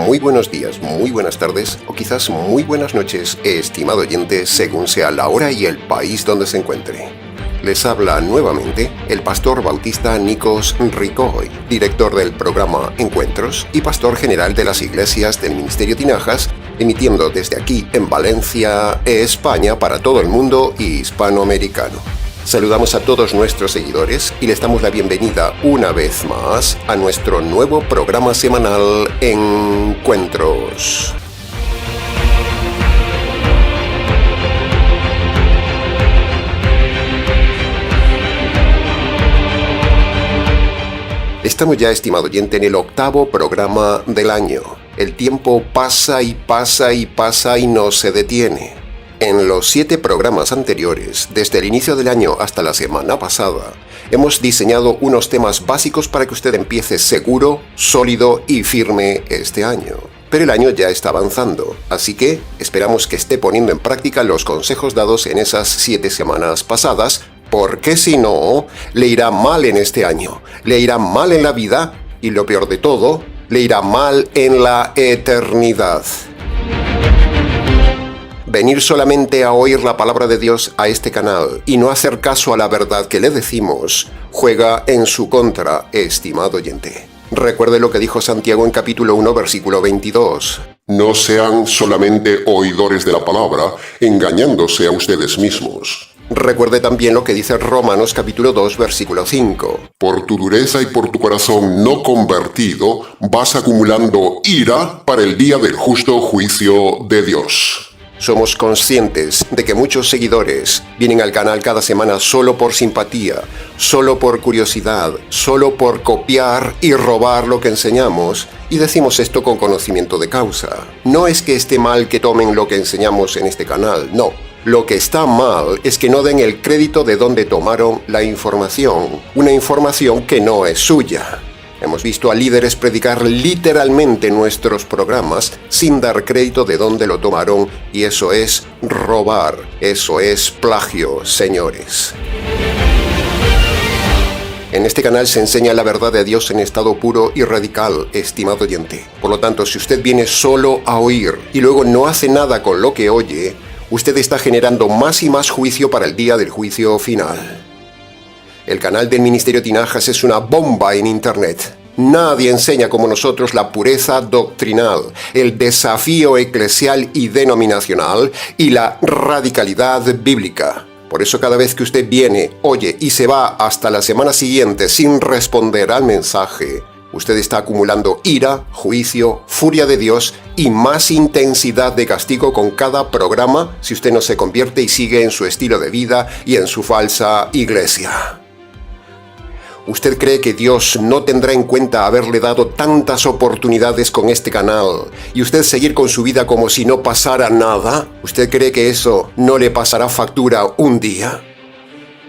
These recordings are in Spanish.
Muy buenos días, muy buenas tardes o quizás muy buenas noches, estimado oyente, según sea la hora y el país donde se encuentre. Les habla nuevamente el pastor bautista Nikos Ricoy, director del programa Encuentros y pastor general de las iglesias del Ministerio Tinajas, emitiendo desde aquí en Valencia, España, para todo el mundo hispanoamericano. Saludamos a todos nuestros seguidores y les damos la bienvenida una vez más a nuestro nuevo programa semanal Encuentros. Estamos ya, estimado oyente, en el 8º programa del año. El tiempo pasa y pasa y pasa y no se detiene. En los 7 programas anteriores, desde el inicio del año hasta la semana pasada, hemos diseñado unos temas básicos para que usted empiece seguro, sólido y firme este año. Pero el año ya está avanzando, así que esperamos que esté poniendo en práctica los consejos dados en esas 7 semanas pasadas, porque si no, le irá mal en este año, le irá mal en la vida y, lo peor de todo, le irá mal en la eternidad. Venir solamente a oír la palabra de Dios a este canal y no hacer caso a la verdad que le decimos, juega en su contra, estimado oyente. Recuerde lo que dijo Santiago en capítulo 1, versículo 22. No sean solamente oidores de la palabra, engañándose a ustedes mismos. Recuerde también lo que dice Romanos capítulo 2, versículo 5. Por tu dureza y por tu corazón no convertido, vas acumulando ira para el día del justo juicio de Dios. Somos conscientes de que muchos seguidores vienen al canal cada semana solo por simpatía, solo por curiosidad, solo por copiar y robar lo que enseñamos, y decimos esto con conocimiento de causa. No es que esté mal que tomen lo que enseñamos en este canal, no. Lo que está mal es que no den el crédito de dónde tomaron la información, una información que no es suya. Hemos visto a líderes predicar literalmente nuestros programas sin dar crédito de dónde lo tomaron, y eso es robar, eso es plagio, señores. En este canal se enseña la verdad de Dios en estado puro y radical, estimado oyente. Por lo tanto, si usted viene solo a oír y luego no hace nada con lo que oye, usted está generando más y más juicio para el día del juicio final. El canal del Ministerio Tinajas es una bomba en Internet. Nadie enseña como nosotros la pureza doctrinal, el desafío eclesial y denominacional y la radicalidad bíblica. Por eso cada vez que usted viene, oye y se va hasta la semana siguiente sin responder al mensaje, usted está acumulando ira, juicio, furia de Dios y más intensidad de castigo con cada programa si usted no se convierte y sigue en su estilo de vida y en su falsa iglesia. ¿Usted cree que Dios no tendrá en cuenta haberle dado tantas oportunidades con este canal y usted seguir con su vida como si no pasara nada? ¿Usted cree que eso no le pasará factura un día?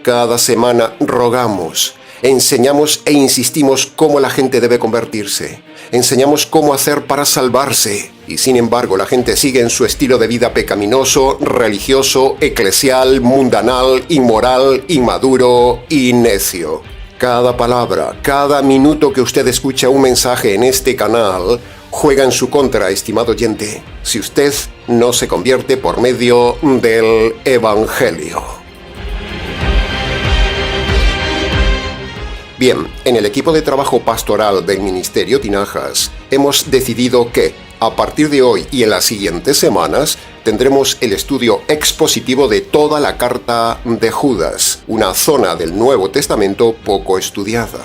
Cada semana rogamos, enseñamos e insistimos cómo la gente debe convertirse. Enseñamos cómo hacer para salvarse. Y sin embargo, la gente sigue en su estilo de vida pecaminoso, religioso, eclesial, mundanal, inmoral, inmaduro y necio. Cada palabra, cada minuto que usted escucha un mensaje en este canal, juega en su contra, estimado oyente, si usted no se convierte por medio del Evangelio. Bien, en el equipo de trabajo pastoral del Ministerio Tinajas, hemos decidido que, a partir de hoy y en las siguientes semanas, tendremos el estudio expositivo de toda la carta de Judas, una zona del Nuevo Testamento poco estudiada.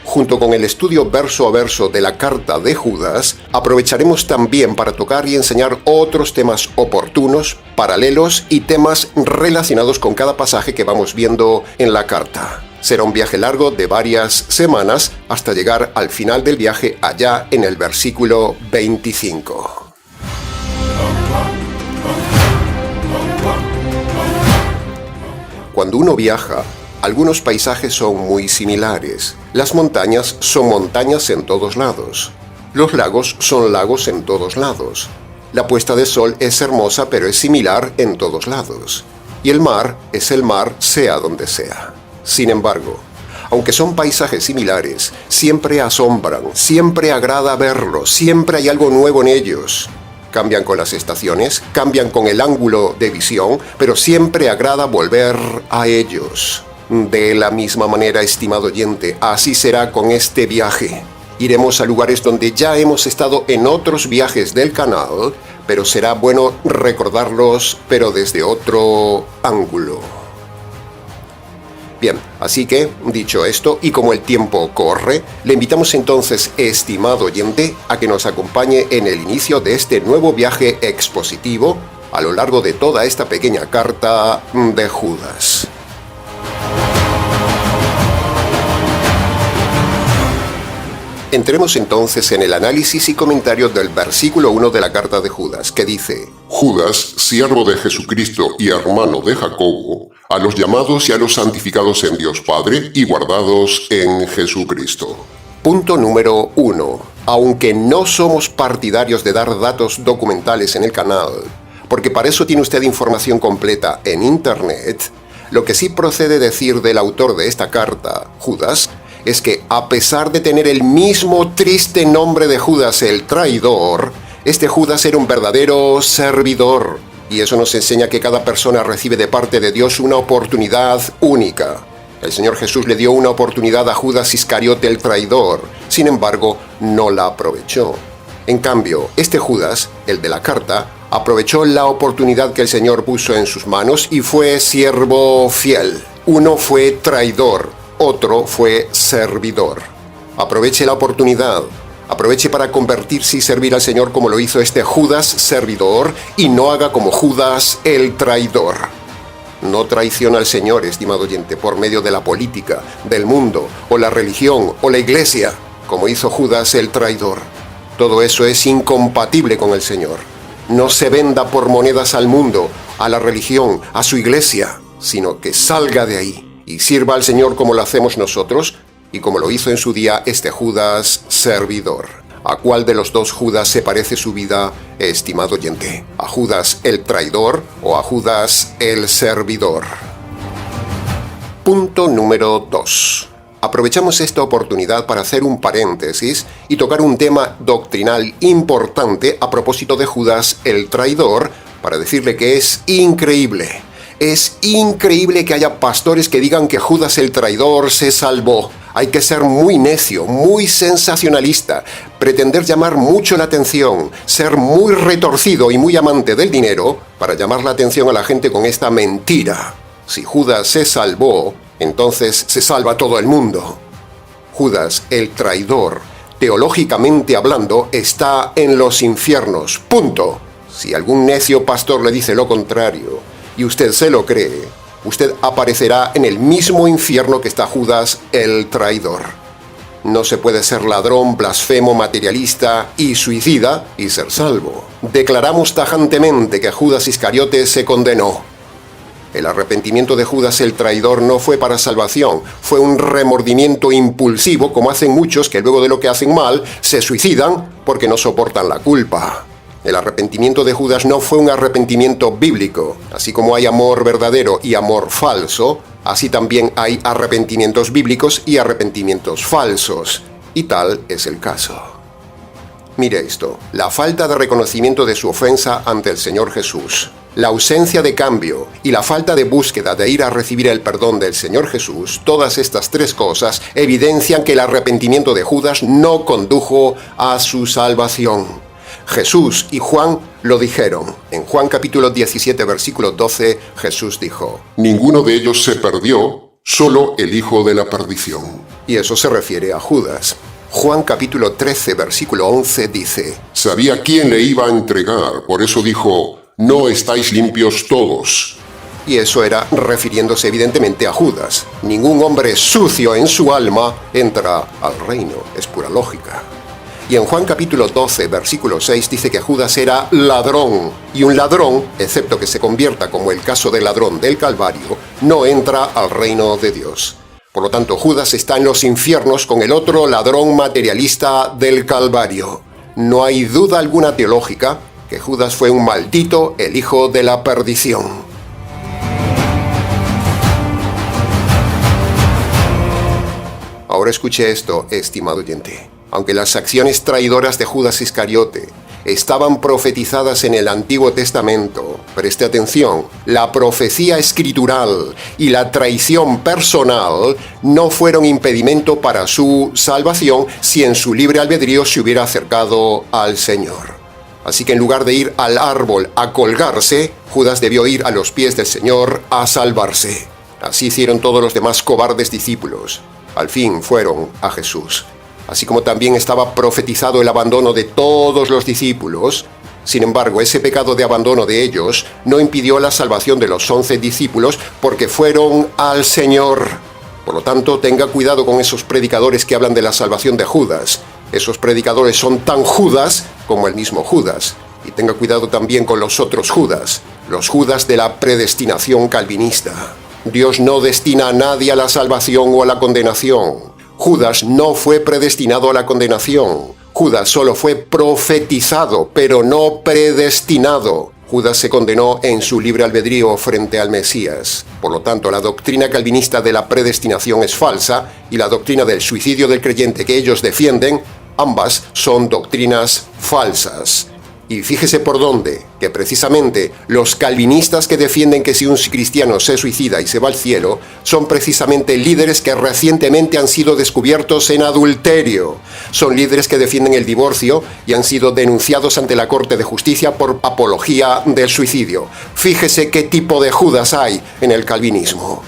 Junto con el estudio verso a verso de la carta de Judas, aprovecharemos también para tocar y enseñar otros temas oportunos, paralelos y temas relacionados con cada pasaje que vamos viendo en la carta. Será un viaje largo de varias semanas hasta llegar al final del viaje allá en el versículo 25. Cuando uno viaja, algunos paisajes son muy similares. Las montañas son montañas en todos lados. Los lagos son lagos en todos lados. La puesta de sol es hermosa, pero es similar en todos lados. Y el mar es el mar, sea donde sea. Sin embargo, Aunque son paisajes similares, siempre asombran, siempre agrada verlos, siempre hay algo nuevo en ellos. Cambian con las estaciones, cambian con el ángulo de visión, pero siempre agrada volver a ellos. De la misma manera, estimado oyente, así será con este viaje. Iremos a lugares donde ya hemos estado en otros viajes del canal, pero será bueno recordarlos, pero desde otro ángulo. Bien, así que, dicho esto, y como el tiempo corre, le invitamos entonces, estimado oyente, a que nos acompañe en el inicio de este nuevo viaje expositivo a lo largo de toda esta pequeña carta de Judas. Entremos entonces en el análisis y comentario del versículo 1 de la carta de Judas, que dice: Judas, siervo de Jesucristo y hermano de Jacobo, a los llamados y a los santificados en Dios Padre y guardados en Jesucristo. Punto número 1. Aunque no somos partidarios de dar datos documentales en el canal, porque para eso tiene usted información completa en Internet, lo que sí procede decir del autor de esta carta, Judas, es que a pesar de tener el mismo triste nombre de Judas el traidor, este Judas era un verdadero servidor. Y eso nos enseña que cada persona recibe de parte de Dios una oportunidad única. El Señor Jesús le dio una oportunidad a Judas Iscariote el traidor, sin embargo, no la aprovechó. En cambio, este Judas, el de la carta, aprovechó la oportunidad que el Señor puso en sus manos y fue siervo fiel. Uno fue traidor, otro fue servidor. Aproveche la oportunidad. Aproveche para convertirse y servir al Señor como lo hizo este Judas servidor y no haga como Judas el traidor. No traiciona al Señor, estimado oyente, por medio de la política, del mundo, o la religión, o la iglesia, como hizo Judas el traidor. Todo eso es incompatible con el Señor. No se venda por monedas al mundo, a la religión, a su iglesia, sino que salga de ahí y sirva al Señor como lo hacemos nosotros y como lo hizo en su día este Judas servidor. ¿A cuál de los dos Judas se parece su vida, estimado oyente? ¿A Judas el traidor o a Judas el servidor? Punto número 2. Aprovechamos esta oportunidad para hacer un paréntesis y tocar un tema doctrinal importante a propósito de Judas el traidor, para decirle que es increíble. Es increíble que haya pastores que digan que Judas el traidor se salvó. Hay que ser muy necio, muy sensacionalista, pretender llamar mucho la atención, ser muy retorcido y muy amante del dinero para llamar la atención a la gente con esta mentira. Si Judas se salvó, entonces se salva todo el mundo. Judas el traidor, teológicamente hablando, está en los infiernos. Punto. Si algún necio pastor le dice lo contrario, y usted se lo cree, usted aparecerá en el mismo infierno que está Judas el traidor. No se puede ser ladrón, blasfemo, materialista y suicida y ser salvo. Declaramos tajantemente que Judas Iscariote se condenó. El arrepentimiento de Judas el traidor no fue para salvación, fue un remordimiento impulsivo, como hacen muchos que luego de lo que hacen mal se suicidan porque no soportan la culpa. El arrepentimiento de Judas no fue un arrepentimiento bíblico. Así como hay amor verdadero y amor falso, así también hay arrepentimientos bíblicos y arrepentimientos falsos. Y tal es el caso. Mire esto, la falta de reconocimiento de su ofensa ante el Señor Jesús, la ausencia de cambio y la falta de búsqueda de ir a recibir el perdón del Señor Jesús, todas estas tres cosas evidencian que el arrepentimiento de Judas no condujo a su salvación. Jesús y Juan lo dijeron. En Juan capítulo 17, versículo 12, Jesús dijo: Ninguno de ellos se perdió, solo el hijo de la perdición. Y eso se refiere a Judas. Juan capítulo 13, versículo 11 dice: Sabía quién le iba a entregar, por eso dijo: No estáis limpios todos. Y eso era refiriéndose evidentemente a Judas. Ningún hombre sucio en su alma entra al reino. Es pura lógica. Y en Juan capítulo 12, versículo 6 dice que Judas era ladrón. Y un ladrón, excepto que se convierta como el caso del ladrón del Calvario, no entra al reino de Dios. Por lo tanto, Judas está en los infiernos con el otro ladrón materialista del Calvario. No hay duda alguna teológica que Judas fue un maldito, el hijo de la perdición. Ahora escuche esto, estimado oyente. Aunque las acciones traidoras de Judas Iscariote estaban profetizadas en el Antiguo Testamento, preste atención, la profecía escritural y la traición personal no fueron impedimento para su salvación si en su libre albedrío se hubiera acercado al Señor. Así que en lugar de ir al árbol a colgarse, Judas debió ir a los pies del Señor a salvarse. Así hicieron todos los demás cobardes discípulos. Al fin fueron a Jesús. Así como también estaba profetizado el abandono de todos los discípulos, sin embargo, ese pecado de abandono de ellos no impidió la salvación de los 11 discípulos porque fueron al Señor. Por lo tanto, tenga cuidado con esos predicadores que hablan de la salvación de Judas. Esos predicadores son tan Judas como el mismo Judas. Y tenga cuidado también con los otros Judas, los Judas de la predestinación calvinista. Dios no destina a nadie a la salvación o a la condenación. Judas no fue predestinado a la condenación. Judas solo fue profetizado, pero no predestinado. Judas se condenó en su libre albedrío frente al Mesías. Por lo tanto, la doctrina calvinista de la predestinación es falsa y la doctrina del suicidio del creyente que ellos defienden, ambas son doctrinas falsas. Y fíjese por dónde, que precisamente los calvinistas que defienden que si un cristiano se suicida y se va al cielo, son precisamente líderes que recientemente han sido descubiertos en adulterio. Son líderes que defienden el divorcio y han sido denunciados ante la Corte de Justicia por apología del suicidio. Fíjese qué tipo de Judas hay en el calvinismo.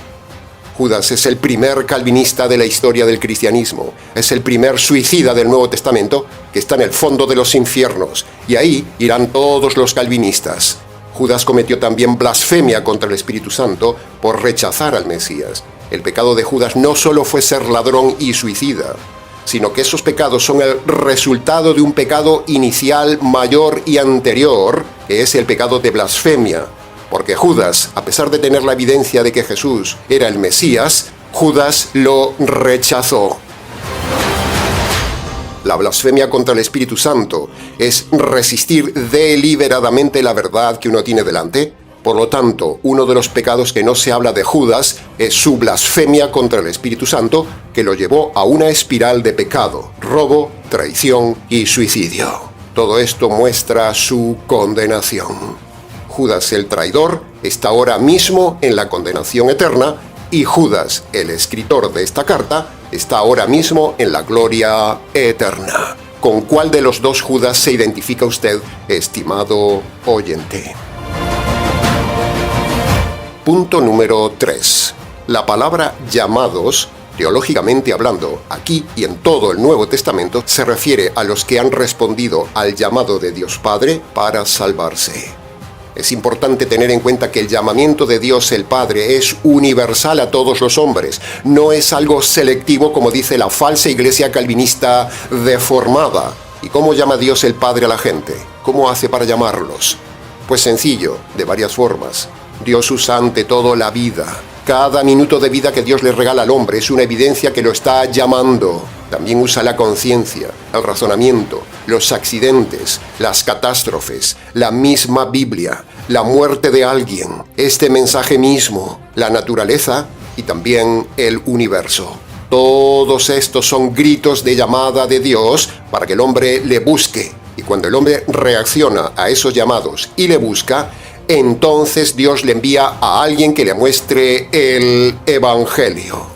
Judas es el primer calvinista de la historia del cristianismo. Es el primer suicida del Nuevo Testamento que está en el fondo de los infiernos. Y ahí irán todos los calvinistas. Judas cometió también blasfemia contra el Espíritu Santo por rechazar al Mesías. El pecado de Judas no solo fue ser ladrón y suicida, sino que esos pecados son el resultado de un pecado inicial mayor y anterior, que es el pecado de blasfemia. Porque Judas, a pesar de tener la evidencia de que Jesús era el Mesías, Judas lo rechazó. La blasfemia contra el Espíritu Santo es resistir deliberadamente la verdad que uno tiene delante. Por lo tanto, uno de los pecados que no se habla de Judas es su blasfemia contra el Espíritu Santo, que lo llevó a una espiral de pecado, robo, traición y suicidio. Todo esto muestra su condenación. Judas el traidor está ahora mismo en la condenación eterna y Judas, el escritor de esta carta, está ahora mismo en la gloria eterna. ¿Con cuál de los dos Judas se identifica usted, estimado oyente? Punto número 3. La palabra llamados, teológicamente hablando, aquí y en todo el Nuevo Testamento, se refiere a los que han respondido al llamado de Dios Padre para salvarse. Es importante tener en cuenta que el llamamiento de Dios el Padre es universal a todos los hombres. No es algo selectivo como dice la falsa iglesia calvinista deformada. ¿Y cómo llama Dios el Padre a la gente? ¿Cómo hace para llamarlos? Pues sencillo, de varias formas. Dios usa ante todo la vida. Cada minuto de vida que Dios le regala al hombre es una evidencia que lo está llamando. También usa la conciencia, el razonamiento, los accidentes, las catástrofes, la misma Biblia, la muerte de alguien, este mensaje mismo, la naturaleza y también el universo. Todos estos son gritos de llamada de Dios para que el hombre le busque. Y cuando el hombre reacciona a esos llamados y le busca, entonces Dios le envía a alguien que le muestre el Evangelio.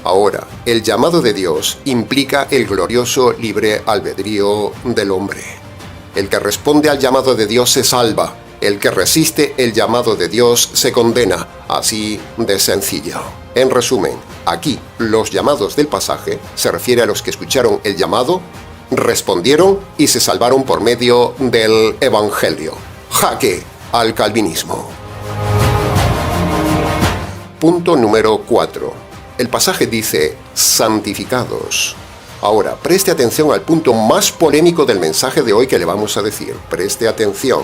Ahora, el llamado de Dios implica el glorioso libre albedrío del hombre. El que responde al llamado de Dios se salva. El que resiste el llamado de Dios se condena. Así de sencillo. En resumen, aquí los llamados del pasaje se refiere a los que escucharon el llamado, respondieron y se salvaron por medio del Evangelio. Jaque al calvinismo. Punto número 4. El pasaje dice, santificados. Ahora, preste atención al punto más polémico del mensaje de hoy que le vamos a decir. Preste atención.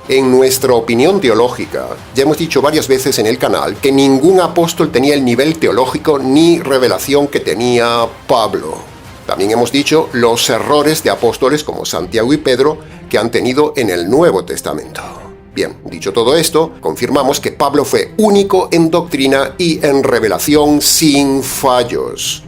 En nuestra opinión teológica, ya hemos dicho varias veces en el canal que ningún apóstol tenía el nivel teológico ni revelación que tenía Pablo. También hemos dicho los errores de apóstoles como Santiago y Pedro que han tenido en el Nuevo Testamento. Bien, dicho todo esto, confirmamos que Pablo fue único en doctrina y en revelación sin fallos.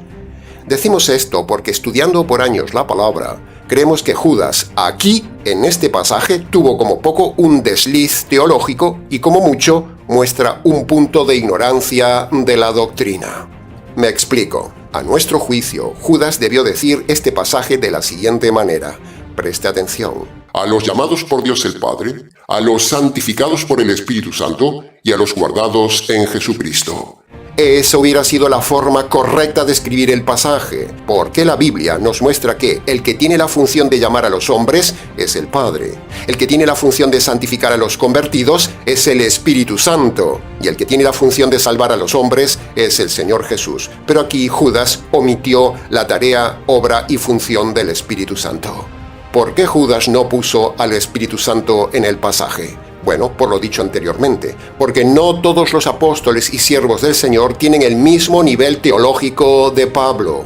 Decimos esto porque estudiando por años la palabra, creemos que Judas, aquí, en este pasaje, tuvo como poco un desliz teológico y como mucho muestra un punto de ignorancia de la doctrina. Me explico. A nuestro juicio, Judas debió decir este pasaje de la siguiente manera. Preste atención. A los llamados por Dios el Padre, a los santificados por el Espíritu Santo y a los guardados en Jesucristo. Esa hubiera sido la forma correcta de escribir el pasaje, porque la Biblia nos muestra que el que tiene la función de llamar a los hombres es el Padre, el que tiene la función de santificar a los convertidos es el Espíritu Santo, y el que tiene la función de salvar a los hombres es el Señor Jesús. Pero aquí Judas omitió la tarea, obra y función del Espíritu Santo. ¿Por qué Judas no puso al Espíritu Santo en el pasaje? Bueno, por lo dicho anteriormente, porque no todos los apóstoles y siervos del Señor tienen el mismo nivel teológico de Pablo.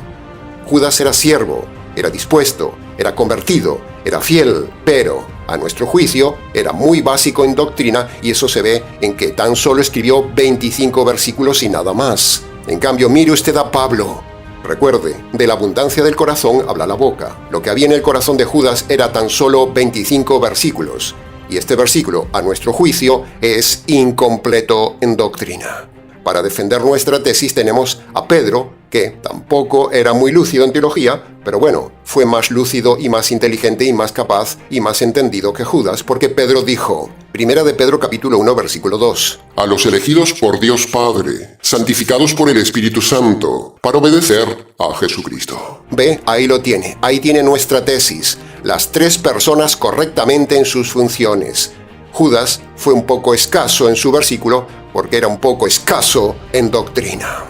Judas era siervo, era dispuesto, era convertido, era fiel, pero, a nuestro juicio, era muy básico en doctrina y eso se ve en que tan solo escribió 25 versículos y nada más. En cambio, mire usted a Pablo. Recuerde, de la abundancia del corazón habla la boca. Lo que había en el corazón de Judas era tan solo 25 versículos. Y este versículo, a nuestro juicio, es incompleto en doctrina. Para defender nuestra tesis tenemos a Pedro, que tampoco era muy lúcido en teología, pero bueno, fue más lúcido y más inteligente y más capaz y más entendido que Judas, porque Pedro dijo, Primera de Pedro capítulo 1 versículo 2, A los elegidos por Dios Padre, santificados por el Espíritu Santo, para obedecer a Jesucristo. Ve, ahí lo tiene, ahí tiene nuestra tesis, las tres personas correctamente en sus funciones. Judas fue un poco escaso en su versículo porque era un poco escaso en doctrina.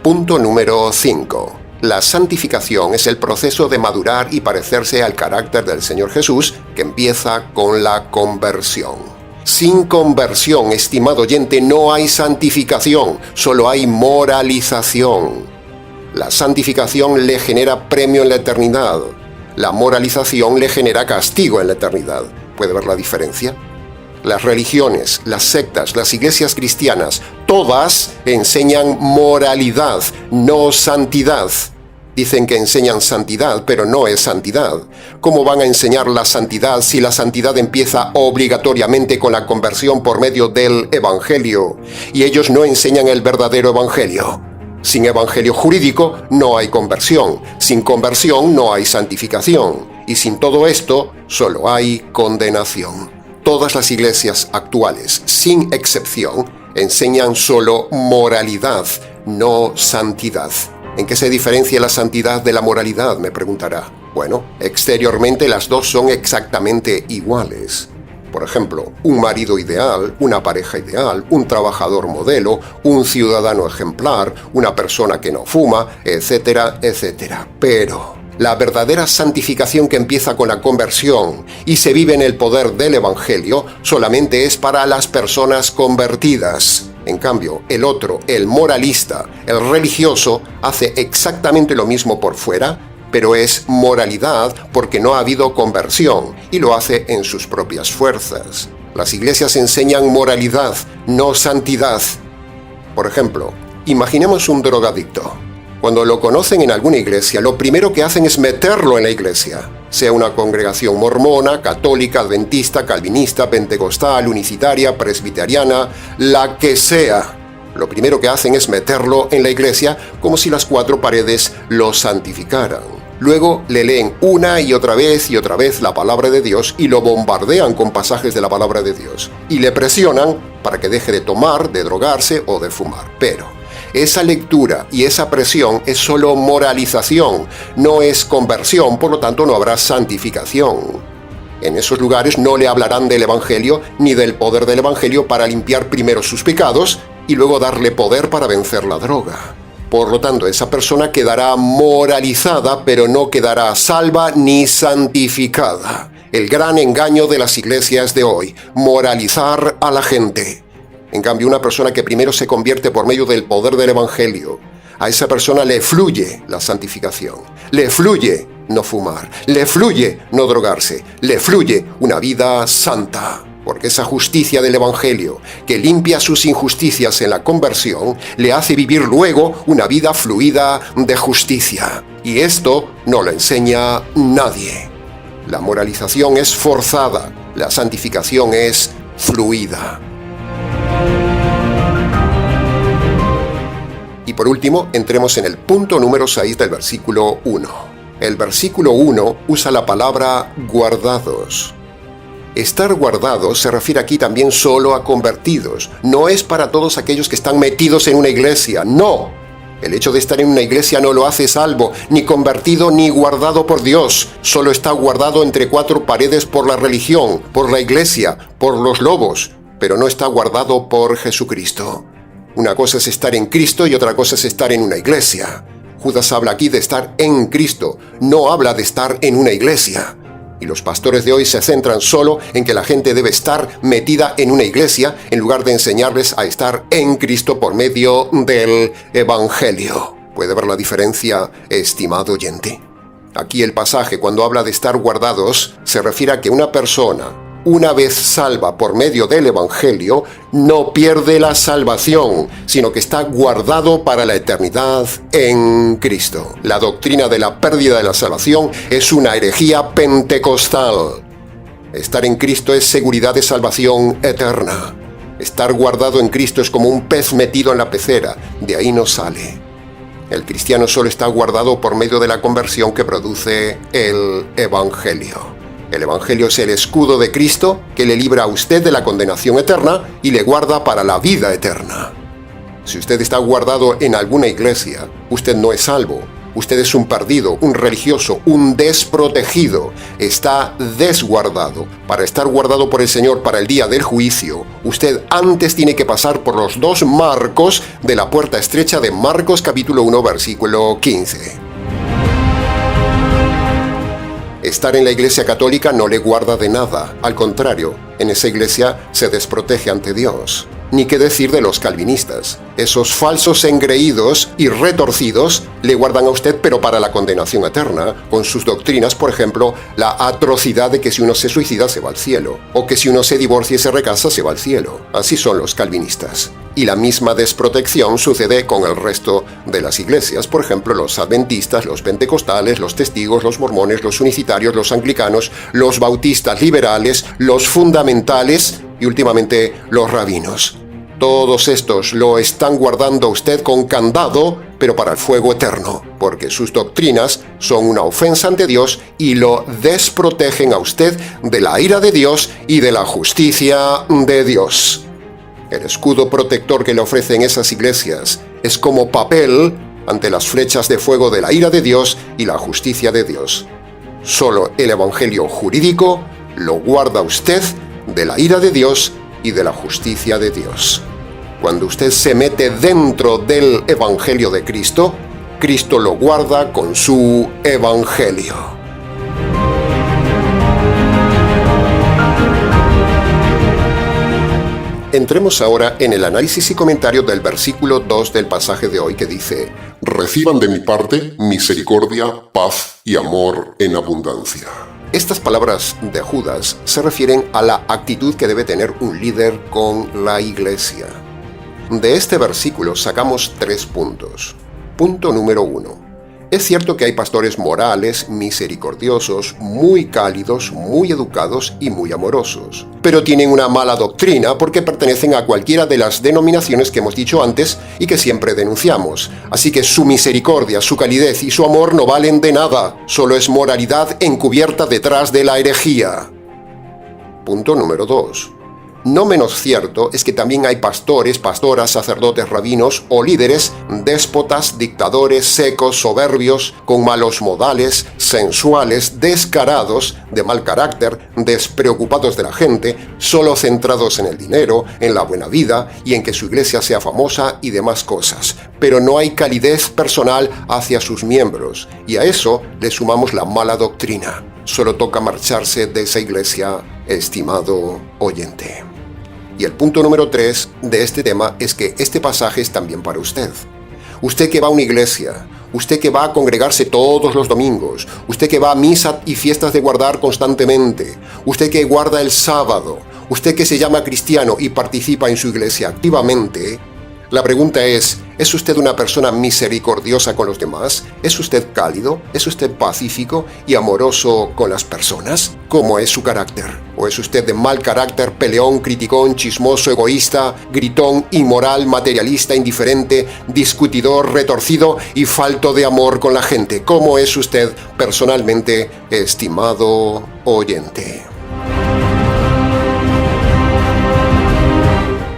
Punto número 5. La santificación es el proceso de madurar y parecerse al carácter del Señor Jesús que empieza con la conversión. Sin conversión, estimado oyente, no hay santificación, solo hay moralización. La santificación le genera premio en la eternidad. La moralización le genera castigo en la eternidad. ¿Puede ver la diferencia? Las religiones, las sectas, las iglesias cristianas, todas enseñan moralidad, no santidad. Dicen que enseñan santidad, pero no es santidad. ¿Cómo van a enseñar la santidad si la santidad empieza obligatoriamente con la conversión por medio del Evangelio? Y ellos no enseñan el verdadero Evangelio. Sin evangelio jurídico no hay conversión, sin conversión no hay santificación, y sin todo esto solo hay condenación. Todas las iglesias actuales, sin excepción, enseñan solo moralidad, no santidad. ¿En qué se diferencia la santidad de la moralidad?, me preguntará. Bueno, exteriormente las dos son exactamente iguales. Por ejemplo, un marido ideal, una pareja ideal, un trabajador modelo, un ciudadano ejemplar, una persona que no fuma, etcétera, etcétera. Pero la verdadera santificación que empieza con la conversión y se vive en el poder del Evangelio solamente es para las personas convertidas. En cambio, el otro, el moralista, el religioso, hace exactamente lo mismo por fuera, pero es moralidad porque no ha habido conversión y lo hace en sus propias fuerzas. Las iglesias enseñan moralidad, no santidad. Por ejemplo, imaginemos un drogadicto. Cuando lo conocen en alguna iglesia, lo primero que hacen es meterlo en la iglesia, sea una congregación mormona, católica, adventista, calvinista, pentecostal, unicitaria, presbiteriana, la que sea. Lo primero que hacen es meterlo en la iglesia como si las cuatro paredes lo santificaran. Luego le leen una y otra vez la palabra de Dios y lo bombardean con pasajes de la palabra de Dios. Y le presionan para que deje de tomar, de drogarse o de fumar. Pero esa lectura y esa presión es solo moralización, no es conversión, por lo tanto no habrá santificación. En esos lugares no le hablarán del Evangelio ni del poder del Evangelio para limpiar primero sus pecados y luego darle poder para vencer la droga. Por lo tanto, esa persona quedará moralizada, pero no quedará salva ni santificada. El gran engaño de las iglesias de hoy, moralizar a la gente. En cambio, una persona que primero se convierte por medio del poder del Evangelio, a esa persona le fluye la santificación, le fluye no fumar, le fluye no drogarse, le fluye una vida santa. porque esa justicia del Evangelio, que limpia sus injusticias en la conversión, le hace vivir luego una vida fluida de justicia. Y esto no lo enseña nadie. La moralización es forzada, la santificación es fluida. Y por último, entremos en el punto número 6 del versículo 1. El versículo 1 usa la palabra guardados. Estar guardados se refiere aquí también solo a convertidos. No es para todos aquellos que están metidos en una iglesia, no. El hecho de estar en una iglesia no lo hace salvo, ni convertido, ni guardado por Dios. Solo está guardado entre cuatro paredes por la religión, por la iglesia, por los lobos, pero no está guardado por Jesucristo. Una cosa es estar en Cristo y otra cosa es estar en una iglesia. Judas habla aquí de estar en Cristo, no habla de estar en una iglesia. Y los pastores de hoy se centran solo en que la gente debe estar metida en una iglesia en lugar de enseñarles a estar en Cristo por medio del Evangelio. ¿Puede ver la diferencia, estimado oyente? Aquí el pasaje, cuando habla de estar guardados, se refiere a que una persona, una vez salva por medio del Evangelio, no pierde la salvación, sino que está guardado para la eternidad en Cristo. La doctrina de la pérdida de la salvación es una herejía pentecostal. Estar en Cristo es seguridad de salvación eterna. Estar guardado en Cristo es como un pez metido en la pecera, de ahí no sale. El cristiano solo está guardado por medio de la conversión que produce el Evangelio. El Evangelio es el escudo de Cristo que le libra a usted de la condenación eterna y le guarda para la vida eterna. Si usted está guardado en alguna iglesia, usted no es salvo. Usted es un perdido, un religioso, un desprotegido. Está desguardado. Para estar guardado por el Señor para el día del juicio, usted antes tiene que pasar por los dos marcos de la puerta estrecha de Marcos capítulo 1, versículo 15. Estar en la iglesia católica no le guarda de nada. Al contrario, en esa iglesia se desprotege ante Dios. Ni qué decir de los calvinistas. Esos falsos engreídos y retorcidos le guardan a usted, pero para la condenación eterna, con sus doctrinas, por ejemplo, la atrocidad de que si uno se suicida se va al cielo, o que si uno se divorcia y se recasa se va al cielo. Así son los calvinistas. Y la misma desprotección sucede con el resto de las iglesias, por ejemplo, los adventistas, los pentecostales, los testigos, los mormones, los unicitarios, los anglicanos, los bautistas liberales, los fundamentales y últimamente los rabinos. Todos estos lo están guardando a usted con candado, pero para el fuego eterno, porque sus doctrinas son una ofensa ante Dios y lo desprotegen a usted de la ira de Dios y de la justicia de Dios. El escudo protector que le ofrecen esas iglesias es como papel ante las flechas de fuego de la ira de Dios y la justicia de Dios. Solo el Evangelio jurídico lo guarda a usted de la ira de Dios y de la justicia de Dios. Cuando usted se mete dentro del Evangelio de Cristo, Cristo lo guarda con su Evangelio. Entremos ahora en el análisis y comentario del versículo 2 del pasaje de hoy que dice: Reciban de mi parte misericordia, paz y amor en abundancia. Estas palabras de Judas se refieren a la actitud que debe tener un líder con la iglesia. De este versículo sacamos 3 puntos. Punto número 1. Es cierto que hay pastores morales, misericordiosos, muy cálidos, muy educados y muy amorosos. Pero tienen una mala doctrina porque pertenecen a cualquiera de las denominaciones que hemos dicho antes y que siempre denunciamos. Así que su misericordia, su calidez y su amor no valen de nada. Solo es moralidad encubierta detrás de la herejía. Punto número 2. No menos cierto es que también hay pastores, pastoras, sacerdotes, rabinos o líderes déspotas, dictadores, secos, soberbios, con malos modales, sensuales, descarados, de mal carácter, despreocupados de la gente, solo centrados en el dinero, en la buena vida y en que su iglesia sea famosa y demás cosas. Pero no hay calidez personal hacia sus miembros y a eso le sumamos la mala doctrina. Solo toca marcharse de esa iglesia, estimado oyente. Y el punto número 3 de este tema es que este pasaje es también para usted. Usted que va a una iglesia, usted que va a congregarse todos los domingos, usted que va a misa y fiestas de guardar constantemente, usted que guarda el sábado, usted que se llama cristiano y participa en su iglesia activamente, la pregunta es usted una persona misericordiosa con los demás? ¿Es usted cálido? ¿Es usted pacífico y amoroso con las personas? ¿Cómo es su carácter? ¿O es usted de mal carácter, peleón, criticón, chismoso, egoísta, gritón, inmoral, materialista, indiferente, discutidor, retorcido y falto de amor con la gente? ¿Cómo es usted personalmente, estimado oyente?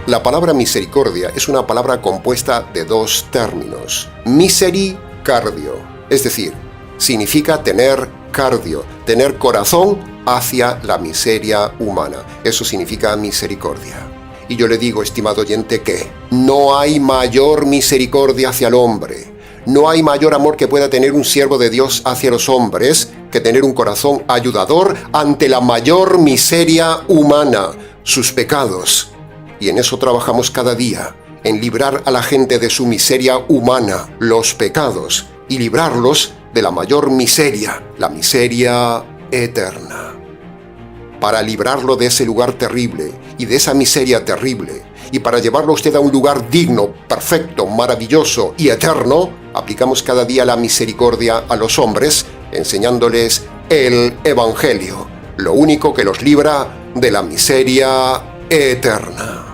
La palabra misericordia es una palabra compuesta de dos términos. Misericardio, es decir, significa tener cardio, tener corazón hacia la miseria humana. Eso significa misericordia. Y yo le digo, estimado oyente, que no hay mayor misericordia hacia el hombre. No hay mayor amor que pueda tener un siervo de Dios hacia los hombres que tener un corazón ayudador ante la mayor miseria humana, sus pecados. Y en eso trabajamos cada día, en librar a la gente de su miseria humana, los pecados, y librarlos de la mayor miseria, la miseria eterna. Para librarlo de ese lugar terrible y de esa miseria terrible, y para llevarlo a usted a un lugar digno, perfecto, maravilloso y eterno, aplicamos cada día la misericordia a los hombres, enseñándoles el Evangelio, lo único que los libra de la miseria eterna.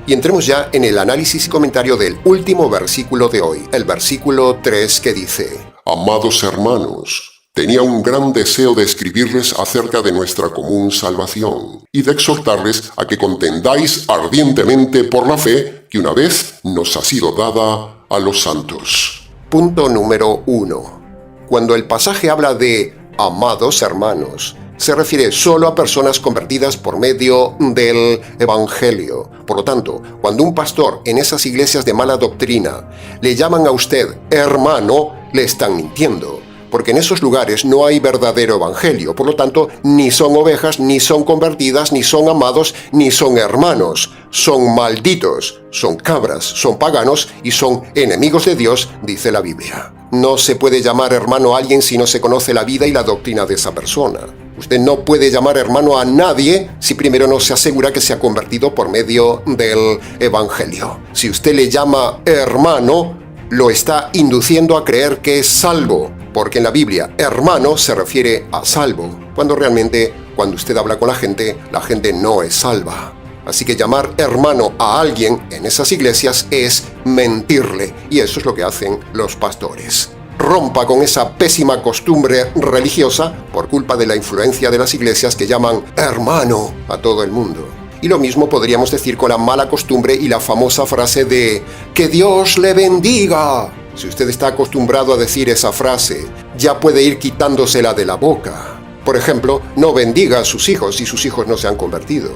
Y entremos ya en el análisis y comentario del último versículo de hoy, el versículo 3, que dice: Amados hermanos, tenía un gran deseo de escribirles acerca de nuestra común salvación y de exhortarles a que contendáis ardientemente por la fe que una vez nos ha sido dada a los santos. Punto número 1. Cuando el pasaje habla de amados hermanos, se refiere solo a personas convertidas por medio del Evangelio. Por lo tanto, cuando un pastor en esas iglesias de mala doctrina le llaman a usted hermano, le están mintiendo, porque en esos lugares no hay verdadero evangelio. Por lo tanto, ni son ovejas, ni son convertidas, ni son amados, ni son hermanos. Son malditos, son cabras, son paganos y son enemigos de Dios, dice la Biblia. No se puede llamar hermano a alguien si no se conoce la vida y la doctrina de esa persona. Usted no puede llamar hermano a nadie si primero no se asegura que se ha convertido por medio del Evangelio. Si usted le llama hermano, lo está induciendo a creer que es salvo, porque en la Biblia hermano se refiere a salvo, cuando realmente cuando usted habla con la gente no es salva. Así que llamar hermano a alguien en esas iglesias es mentirle, y eso es lo que hacen los pastores. Rompa con esa pésima costumbre religiosa por culpa de la influencia de las iglesias que llaman hermano a todo el mundo. Y lo mismo podríamos decir con la mala costumbre y la famosa frase de ¡que Dios le bendiga! Si usted está acostumbrado a decir esa frase, ya puede ir quitándosela de la boca. Por ejemplo, no bendiga a sus hijos si sus hijos no se han convertido,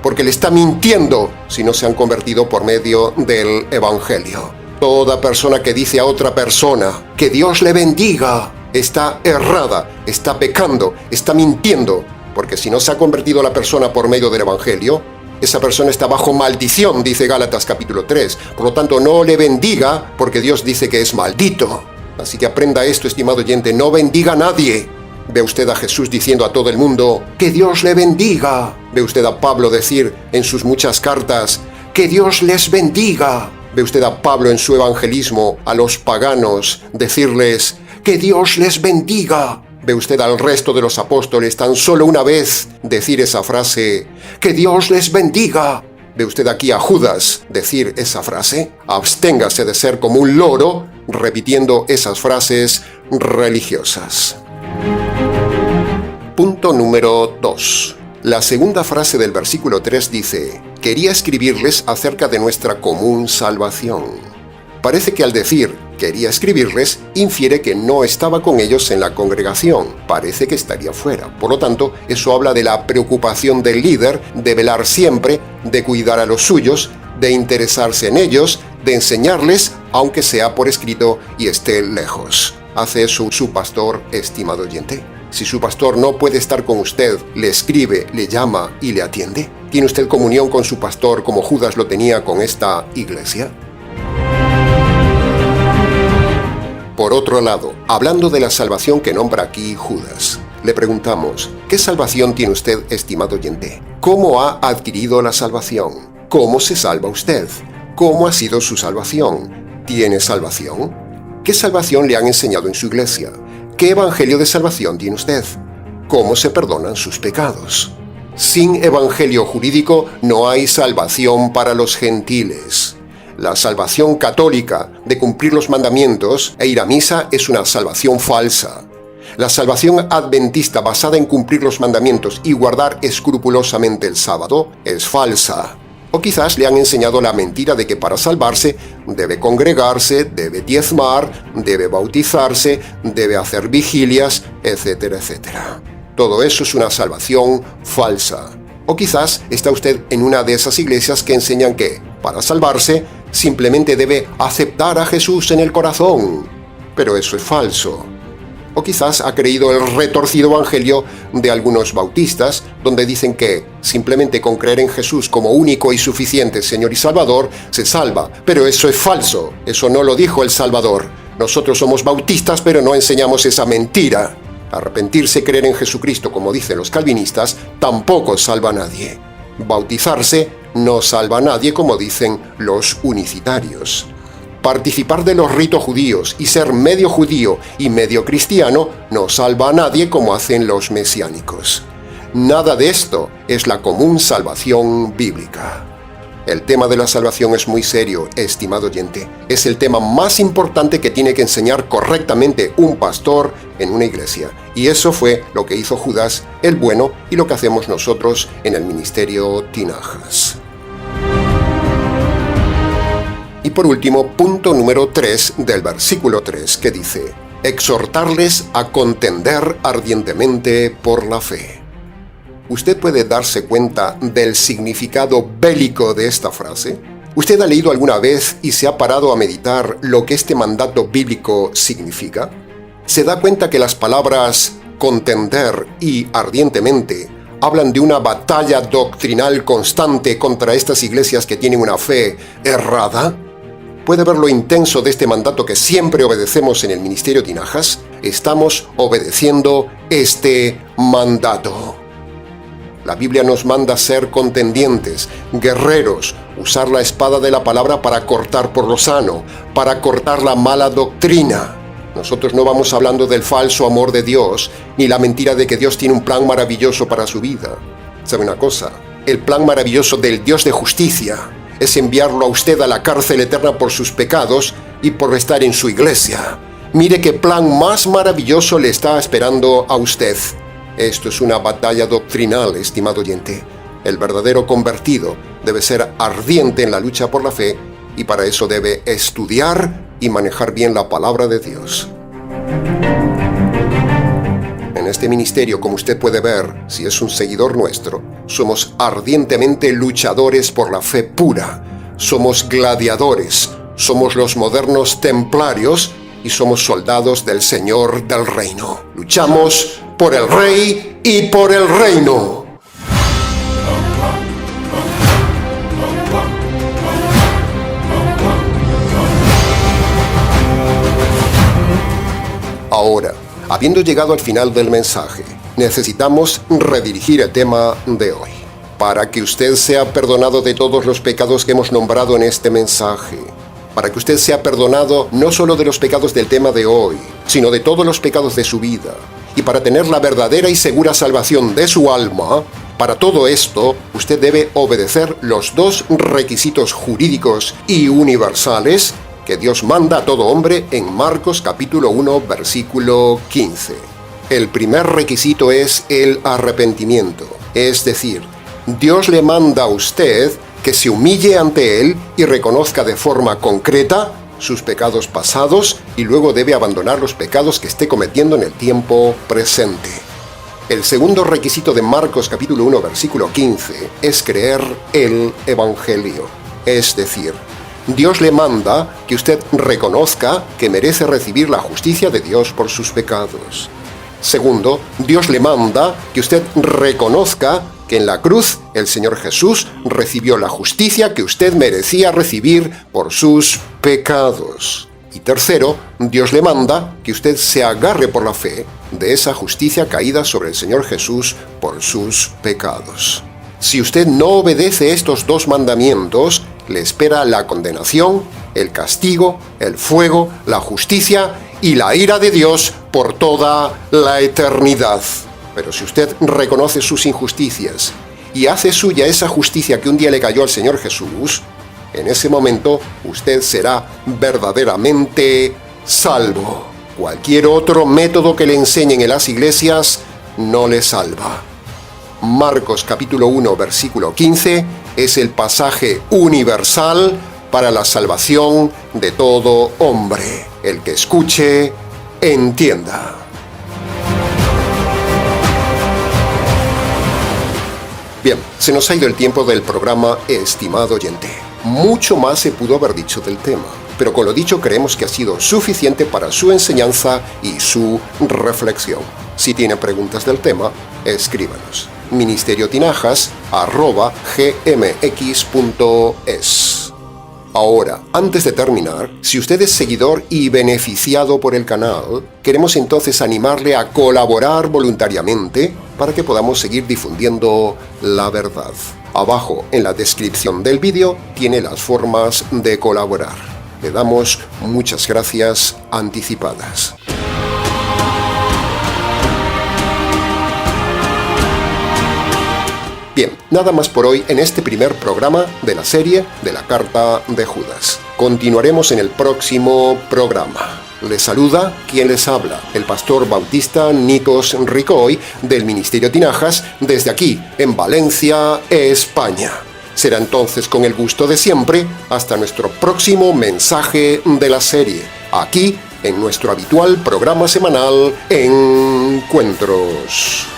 porque le está mintiendo si no se han convertido por medio del Evangelio. Toda persona que dice a otra persona ¡que Dios le bendiga! Está errada, está pecando, está mintiendo, porque si no se ha convertido la persona por medio del Evangelio, esa persona está bajo maldición, dice Gálatas capítulo 3. Por lo tanto, no le bendiga porque Dios dice que es maldito. Así que aprenda esto, estimado oyente, no bendiga a nadie. Ve usted a Jesús diciendo a todo el mundo ¡que Dios le bendiga! Ve usted a Pablo decir en sus muchas cartas ¡que Dios les bendiga! Ve usted a Pablo en su evangelismo a los paganos decirles ¡que Dios les bendiga! Ve usted al resto de los apóstoles tan solo una vez decir esa frase ¡que Dios les bendiga! Ve usted aquí a Judas decir esa frase. Absténgase de ser como un loro repitiendo esas frases religiosas. Punto número 2. La segunda frase del versículo 3 dice: quería escribirles acerca de nuestra común salvación. Parece que al decir quería escribirles, infiere que no estaba con ellos en la congregación. Parece que estaría fuera. Por lo tanto, eso habla de la preocupación del líder, de velar siempre, de cuidar a los suyos, de interesarse en ellos, de enseñarles, aunque sea por escrito y esté lejos. ¿Hace eso su pastor, estimado oyente? Si su pastor no puede estar con usted, le escribe, le llama y le atiende. ¿Tiene usted comunión con su pastor como Judas lo tenía con esta iglesia? Por otro lado, hablando de la salvación que nombra aquí Judas, le preguntamos, ¿qué salvación tiene usted, estimado oyente? ¿Cómo ha adquirido la salvación? ¿Cómo se salva usted? ¿Cómo ha sido su salvación? ¿Tiene salvación? ¿Qué salvación le han enseñado en su iglesia? ¿Qué evangelio de salvación tiene usted? ¿Cómo se perdonan sus pecados? Sin evangelio jurídico no hay salvación para los gentiles. La salvación católica de cumplir los mandamientos e ir a misa es una salvación falsa. La salvación adventista basada en cumplir los mandamientos y guardar escrupulosamente el sábado es falsa. O quizás le han enseñado la mentira de que para salvarse debe congregarse, debe diezmar, debe bautizarse, debe hacer vigilias, etcétera, etcétera. Todo eso es una salvación falsa. O quizás está usted en una de esas iglesias que enseñan que, para salvarse, simplemente debe aceptar a Jesús en el corazón. Pero eso es falso. O quizás ha creído el retorcido evangelio de algunos bautistas, donde dicen que simplemente con creer en Jesús como único y suficiente Señor y Salvador, se salva. Pero eso es falso. Eso no lo dijo el Salvador. Nosotros somos bautistas, pero no enseñamos esa mentira. Arrepentirse y creer en Jesucristo, como dicen los calvinistas, tampoco salva a nadie. Bautizarse no salva a nadie, como dicen los unicitarios. Participar de los ritos judíos y ser medio judío y medio cristiano no salva a nadie, como hacen los mesiánicos. Nada de esto es la común salvación bíblica. El tema de la salvación es muy serio, estimado oyente. Es el tema más importante que tiene que enseñar correctamente un pastor en una iglesia. Y eso fue lo que hizo Judas el bueno y lo que hacemos nosotros en el ministerio Tinajas. Y por último, punto número 3 del versículo 3, que dice: exhortarles a contender ardientemente por la fe. ¿Usted puede darse cuenta del significado bélico de esta frase? ¿Usted ha leído alguna vez y se ha parado a meditar lo que este mandato bíblico significa? ¿Se da cuenta que las palabras contender y ardientemente hablan de una batalla doctrinal constante contra estas iglesias que tienen una fe errada? ¿Puede ver lo intenso de este mandato que siempre obedecemos en el ministerio Tinajas? Estamos obedeciendo este mandato. La Biblia nos manda ser contendientes, guerreros, usar la espada de la palabra para cortar por lo sano, para cortar la mala doctrina. Nosotros no vamos hablando del falso amor de Dios, ni la mentira de que Dios tiene un plan maravilloso para su vida. ¿Sabe una cosa? El plan maravilloso del Dios de justicia es enviarlo a usted a la cárcel eterna por sus pecados y por estar en su iglesia. Mire qué plan más maravilloso le está esperando a usted. Esto es una batalla doctrinal, estimado oyente. El verdadero convertido debe ser ardiente en la lucha por la fe y para eso debe estudiar y manejar bien la palabra de Dios. En este ministerio, como usted puede ver, si es un seguidor nuestro, somos ardientemente luchadores por la fe pura. Somos gladiadores, somos los modernos templarios y somos soldados del Señor del reino. Luchamos por el Rey y por el reino. Ahora, habiendo llegado al final del mensaje, necesitamos redirigir el tema de hoy, para que usted sea perdonado de todos los pecados que hemos nombrado en este mensaje, para que usted sea perdonado no solo de los pecados del tema de hoy, sino de todos los pecados de su vida, y para tener la verdadera y segura salvación de su alma. Para todo esto, usted debe obedecer los dos requisitos jurídicos y universales que Dios manda a todo hombre en Marcos capítulo 1, versículo 15. El primer requisito es el arrepentimiento, es decir, Dios le manda a usted que se humille ante Él y reconozca de forma concreta sus pecados pasados y luego debe abandonar los pecados que esté cometiendo en el tiempo presente. El segundo requisito de Marcos capítulo 1, versículo 15 es creer el Evangelio, es decir, Dios le manda que usted reconozca que merece recibir la justicia de Dios por sus pecados. Segundo, Dios le manda que usted reconozca que en la cruz el Señor Jesús recibió la justicia que usted merecía recibir por sus pecados. Y tercero, Dios le manda que usted se agarre por la fe de esa justicia caída sobre el Señor Jesús por sus pecados. Si usted no obedece estos dos mandamientos, le espera la condenación, el castigo, el fuego, la justicia y la ira de Dios por toda la eternidad. Pero si usted reconoce sus injusticias y hace suya esa justicia que un día le cayó al Señor Jesús, en ese momento usted será verdaderamente salvo. Cualquier otro método que le enseñen en las iglesias no le salva. Marcos capítulo 1 versículo 15 es el pasaje universal para la salvación de todo hombre. El que escuche, entienda. Bien, se nos ha ido el tiempo del programa, estimado oyente. Mucho más se pudo haber dicho del tema, pero con lo dicho creemos que ha sido suficiente para su enseñanza y su reflexión. Si tiene preguntas del tema, escríbanos. ministeriotinajas@gmx.es. Ahora, antes de terminar, si usted es seguidor y beneficiado por el canal, queremos entonces animarle a colaborar voluntariamente para que podamos seguir difundiendo la verdad. Abajo, en la descripción del vídeo, tiene las formas de colaborar. Le damos muchas gracias anticipadas. Bien, nada más por hoy en este primer programa de la serie de la Carta de Judas. Continuaremos en el próximo programa. Les saluda quien les habla, el pastor bautista Nikos Ricoy del Ministerio Tinajas desde aquí, en Valencia, España. Será entonces con el gusto de siempre hasta nuestro próximo mensaje de la serie, aquí en nuestro habitual programa semanal Encuentros.